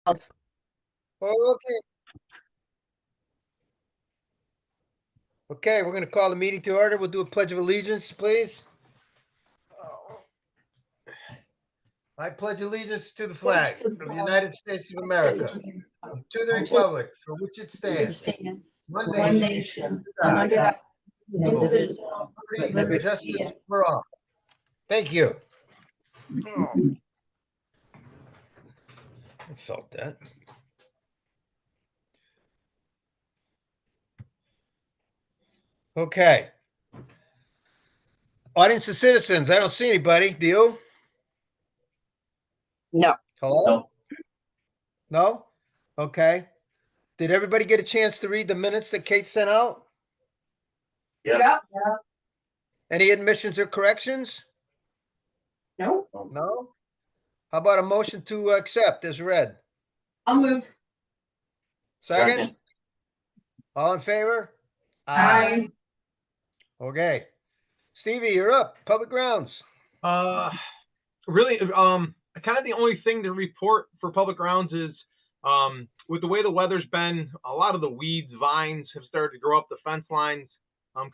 Okay. Okay, we're going to call the meeting to order. We'll do a pledge of allegiance, please. I pledge allegiance to the flag of the United States of America, and to the republic for which it stands, one One nation, nation, God, under God, indivisible, indivisible, with liberty and liberty. justice for all. Thank you. Oh, I felt that. Okay. Audience of citizens, I don't see anybody. Do you? No. Hello? No? Okay. Did everybody get a chance to read the minutes that Kate sent out? Yeah. Any admissions or corrections? No. No? How about a motion to accept as read? I'll move. Second? All in favor? Aye. Okay. Stevie, you're up. Public grounds. Really, kind of the only thing to report for public grounds is, with the way the weather's been, a lot of the weeds, vines have started to grow up the fence lines,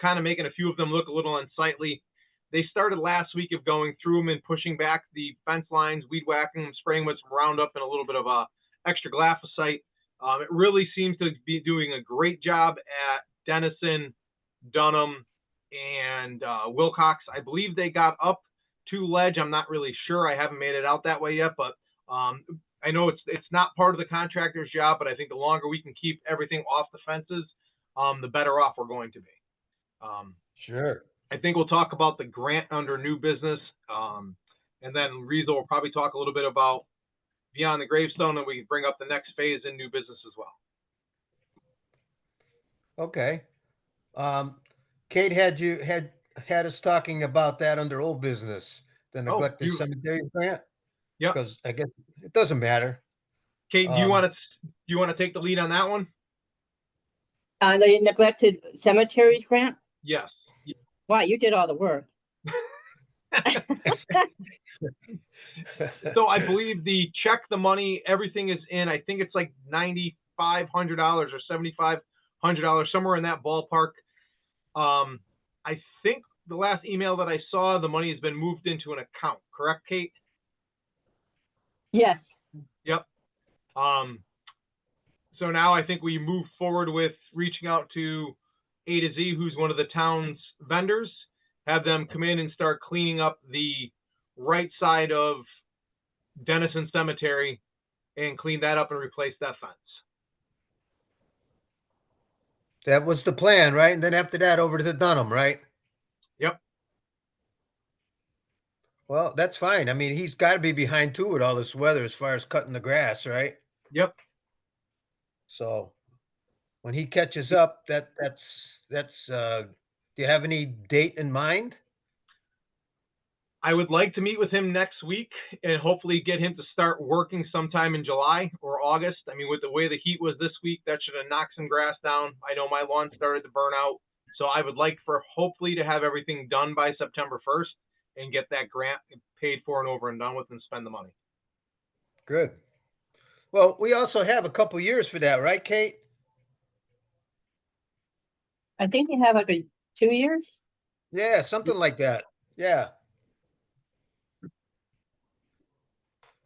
kind of making a few of them look a little unsightly. They started last week of going through them and pushing back the fence lines, weed whacking them, spraying with some Roundup and a little bit of extra glyphosate. It really seems to be doing a great job at Denison, Dunham, and Wilcox. I believe they got up to Ledge. I'm not really sure. I haven't made it out that way yet, but I know it's not part of the contractor's job, but I think the longer we can keep everything off the fences, the better off we're going to be. Sure. I think we'll talk about the grant under new business, and then Rezo will probably talk a little bit about Beyond the Gravestone, and we can bring up the next phase in new business as well. Okay. Kate had us talking about that under old business, the neglected cemetery grant. Yep. Because I guess it doesn't matter. Kate, do you want to take the lead on that one? The neglected cemeteries grant? Yes. Wow, you did all the work. So I believe the money, everything is in. I think it's like $9,500 or $7,500, somewhere in that ballpark. I think the last email that I saw, the money has been moved into an account. Correct, Kate? Yes. Yep. So now I think we move forward with reaching out to A to Z, who's one of the town's vendors, have them come in and start cleaning up the right side of Denison Cemetery and clean that up and replace that fence. That was the plan, right? And then after that, over to the Dunham, right? Yep. Well, that's fine. I mean, he's got to be behind too with all this weather as far as cutting the grass, right? Yep. So when he catches up, that's do you have any date in mind? I would like to meet with him next week and hopefully get him to start working sometime in July or August. I mean, with the way the heat was this week, that should have knocked some grass down. I know my lawn started to burn out. So I would like for hopefully to have everything done by September 1st and get that grant paid for and over and done with and spend the money. Good. Well, we also have a couple years for that, right, Kate? I think you have like 2 years. Yeah, something like that. Yeah.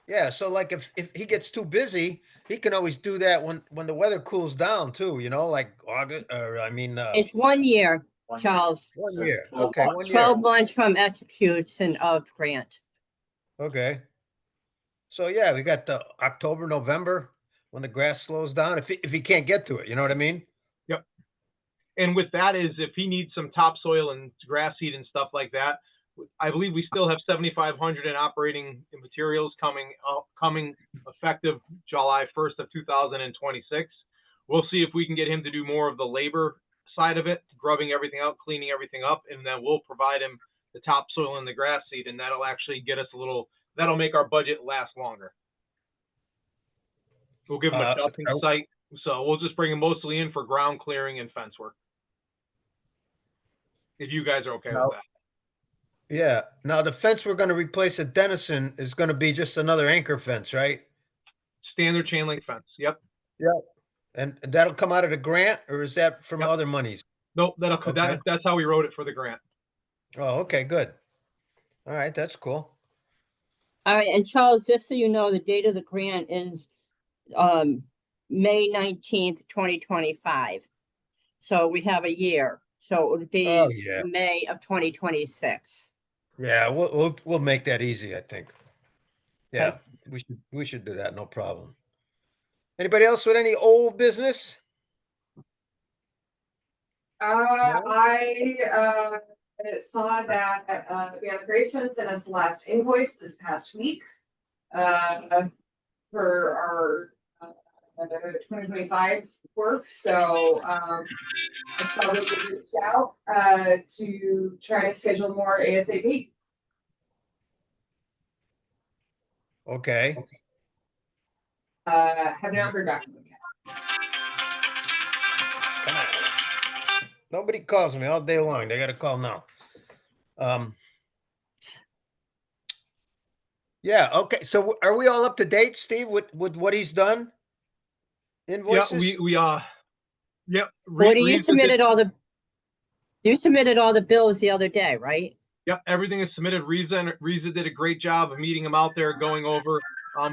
Yeah, so like if he gets too busy, he can always do that when the weather cools down too, like August or It's 1 year, Charles. 1 year. Okay, 1 year. 12 months from execution of grant. Okay. So yeah, we got the October, November when the grass slows down. If he can't get to it, you know what I mean? Yep. And with that is if he needs some topsoil and grass seed and stuff like that, I believe we still have 7,500 in operating materials coming effective July 1st of 2026. We'll see if we can get him to do more of the labor side of it, grubbing everything out, cleaning everything up, and then we'll provide him the topsoil and the grass seed, and that'll actually get us that'll make our budget last longer. We'll give him a dumping site, so we'll just bring him mostly in for ground clearing and fence work. If you guys are okay with that. Yeah. Now the fence we're going to replace at Denison is going to be just another anchor fence, right? standard chain link fence. Yep. And that'll come out of the grant, or is that from Yep. other monies? Nope. Okay. That's how we wrote it for the grant. Oh, okay, good. All right, that's cool. All right, and Charles, just so you know, the date of the grant is May 19th, 2025. So we have a year. So it would be Oh, yeah. May of 2026. Yeah, we'll make that easy, I think. Yeah, we should do that, no problem. Anybody else with any old business? I saw that we have Gravestone sent us the last invoice this past week. For our 2025 work, so I thought we could reach out to try to schedule more ASAP. Okay. Have not heard back from them yet. Come on. Nobody calls me all day long. They got to call now. Yeah. Okay. So are we all up to date, Steve, with what he's done? Invoices? Yeah, yep. Woody, you submitted all the bills the other day, right? Yep, everything is submitted. Riza did a great job of meeting him out there, going over,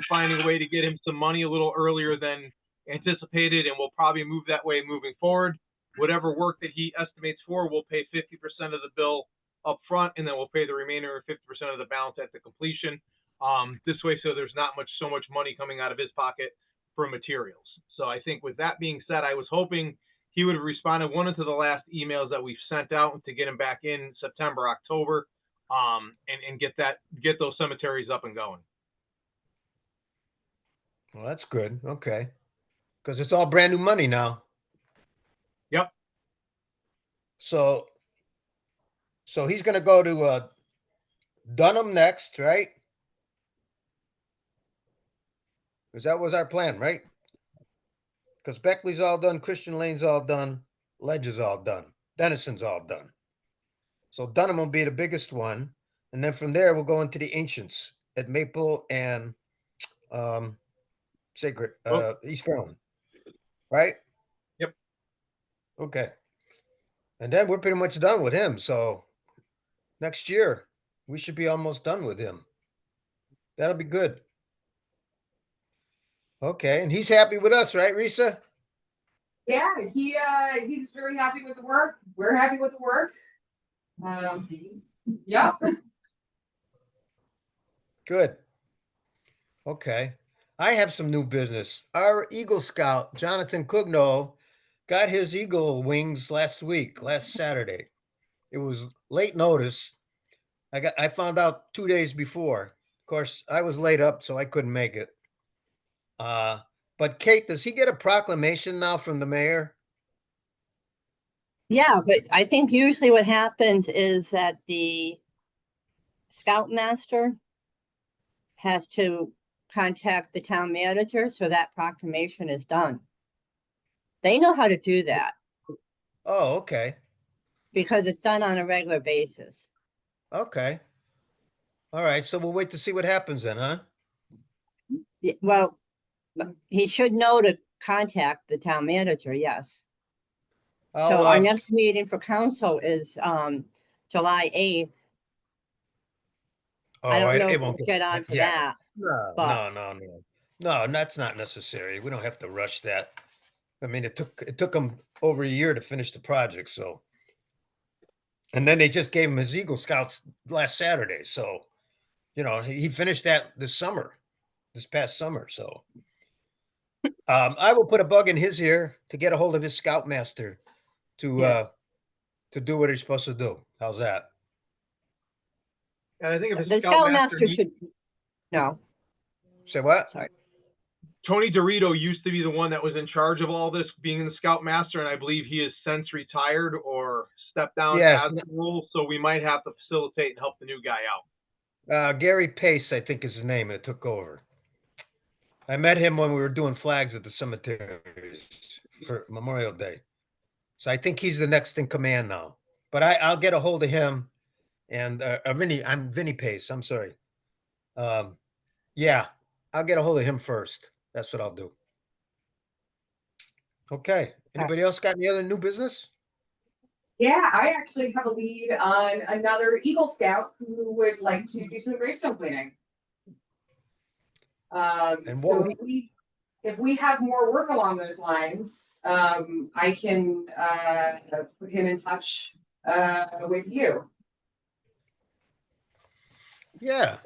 finding a way to get him some money a little earlier than anticipated, and we'll probably move that way moving forward. Whatever work that he estimates for, we'll pay 50% of the bill up front, and then we'll pay the remainder 50% of the balance at the completion. This way, so there's not so much money coming out of his pocket for materials. So I think with that being said, I was hoping he would have responded one of the last emails that we've sent out to get him back in September, October, and get those cemeteries up and going. Well, that's good. Okay. Because it's all brand new money now. Yep. So he's going to go to Dunham next, right? Because that was our plan, right? Because Beckley's all done, Christian Lane's all done, Ledge is all done, Denison's all done. So Dunham will be the biggest one, and then from there we'll go into the ancients at Maple and Sacred, East Maryland, right? Yep. Okay. And then we're pretty much done with him. So next year we should be almost done with him. That'll be good. Okay, and he's happy with us, right, Risa? Yeah, he's very happy with the work. We're happy with the work. Yeah. Good. Okay. I have some new business. Our Eagle Scout, Jonathan Cugno, got his eagle wings last Saturday. It was late notice. I found out 2 days before. Of course, I was laid up, so I couldn't make it. But Kate, does he get a proclamation now from the mayor? Yeah, but I think usually what happens is that the scoutmaster has to contact the town manager, so that proclamation is done. They know how to do that. Oh, okay. Because it's done on a regular basis. Okay. All right. So we'll wait to see what happens then, huh? Well, he should know to contact the town manager, yes. So our next meeting for council is July 8th. I don't know if we'll get on for that. No, that's not necessary. We don't have to rush that. I mean, it took them over a year to finish the project, so. And then they just gave him his Eagle Scouts last Saturday, so, he finished that this past summer, so. I will put a bug in his ear to get a hold of his scoutmaster to do what he's supposed to do. How's that? And I think if the scoutmaster should no. Say what? Sorry. Tony Dorito used to be the one that was in charge of all this, being the scoutmaster, and I believe he has since retired or stepped down as the role. So we might have to facilitate and help the new guy out. Gary Pace, I think is his name, and it took over. I met him when we were doing flags at the cemeteries for Memorial Day. So I think he's the next in command now. But I'll get a hold of him and Vinny Pace. I'm sorry. Yeah, I'll get a hold of him first That's what I'll do. Okay. Anybody else got any other new business? Yeah, I actually have a lead on another Eagle Scout who would like to do some gravestone cleaning. And So what, if we have more work along those lines, I can put him in touch with you. yeah.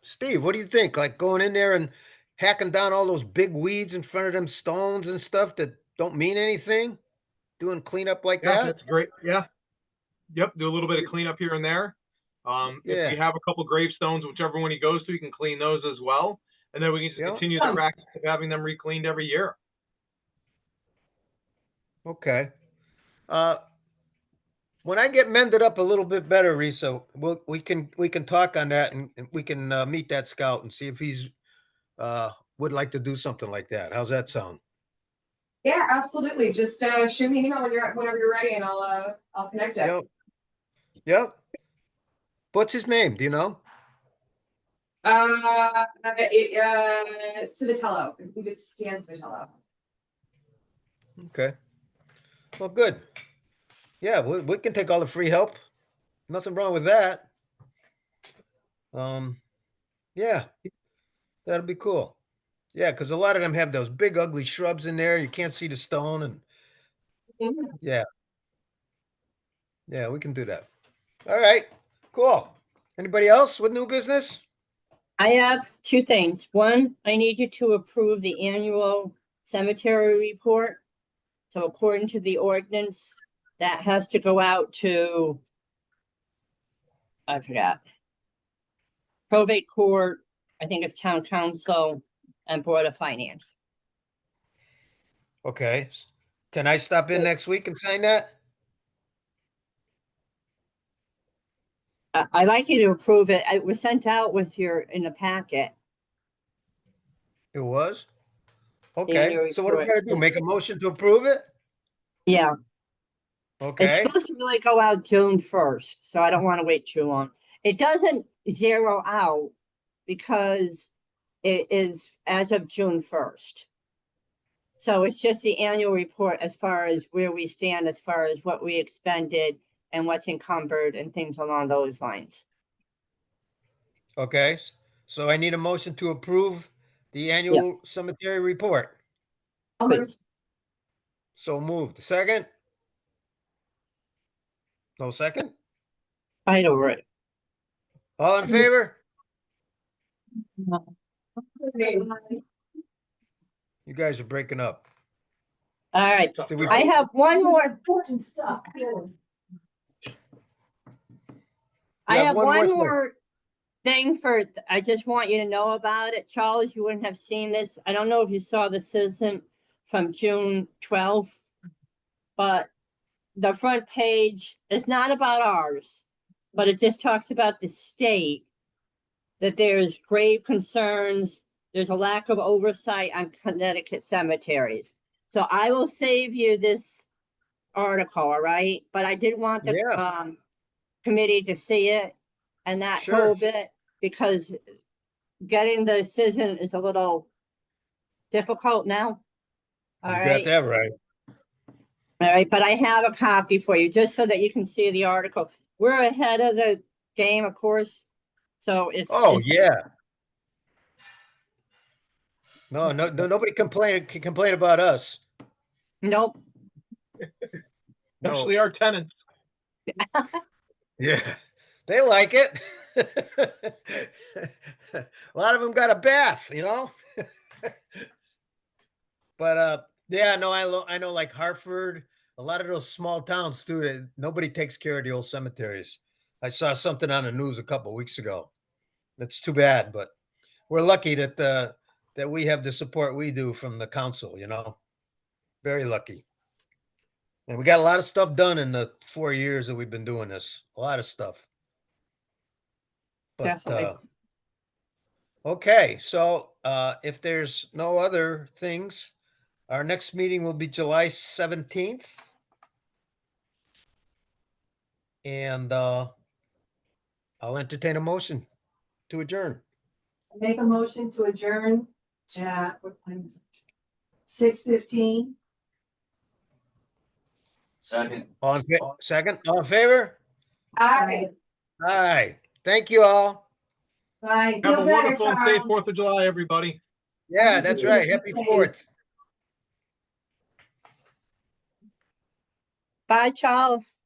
Steve, what do you think? Like going in there and hacking down all those big weeds in front of them stones and stuff that don't mean anything? Doing cleanup like Yeah, that? that's great. Yeah. Yep. Do a little bit of cleanup here and there. If Yeah. we have a couple gravestones, whichever one he goes to, he can clean those as well. And then we can just Yeah. continue the practice of having them re-cleaned every year. Okay. When I get mended up a little bit better, Risa, we can talk on that and we can meet that scout and see if he's would like to do something like that. How's that sound? Yeah, absolutely. Just shoot me an email whenever you're ready, and I'll connect you. Yep. Yep. What's his name? Do you know? Civitello. I believe it's Dan Civitello. Okay. Well, good. Yeah, we can take all the free help. Nothing wrong with that. Yeah, that'll be cool. Yeah, because a lot of them have those big ugly shrubs in there. You can't see the stone, and yeah, we can do that. All right, cool. Anybody else with new business? I have two things. One, I need you to approve the annual cemetery report. So according to the ordinance, that has to go out to, I forgot. Probate court, I think it's town council and board of finance. Okay. Can I stop in next week and sign that? I'd like you to approve it. It was sent out with in the packet. It was? Annual Okay, so what do we report. gotta do? Make a motion to approve it? Yeah, it's Okay, supposed to really go out June 1st, so I don't want to wait too long. It doesn't zero out because it is as of June 1st. So it's just the annual report as far as where we stand, as far as what we expended and what's encumbered and things along those lines. okay. So I need a motion to approve the annual Yes. cemetery report. Please. So moved. Second? No second? Fight over it. All in favor? You guys are breaking up. All right. Did we- I have one more. Important stuff. I have one thing. more thing I just want you to know about it. Charles, you wouldn't have seen this. I don't know if you saw the Citizen from June 12th, but the front page is not about ours, but it just talks about the state, that there's grave concerns. There's a lack of oversight on Connecticut cemeteries. So I will save you this article, all right? But I did want the committee to see it and that Sure. whole bit, because getting the decision is a little difficult now. All You got right, that right. all right, but I have a copy for you, just so that you can see the article. We're ahead of the game, of course, so it's. Oh, yeah. No, nobody can complain about us. Nope, No. Especially our tenants. Yeah, they like it. A lot of them got a bath, you know. But yeah, no, I know like Hartford, a lot of those small towns too. Nobody takes care of the old cemeteries. I saw something on the news a couple of weeks ago. That's too bad, but we're lucky that that we have the support we do from the council. You know, very lucky. And we got a lot of stuff done in the 4 years that we've been doing this. A lot of stuff. But definitely. okay, so if there's no other things, our next meeting will be July 17th. And I'll entertain a motion to adjourn. Make a motion to adjourn Chat, what time is it? 6:15. Second. Second, all in favor? Aye. Aye. Thank you all. Bye. Have Feel a better, wonderful and safe Charles. 4th of July, everybody. Yeah, that's right. Happy 4th. Bye, Charles.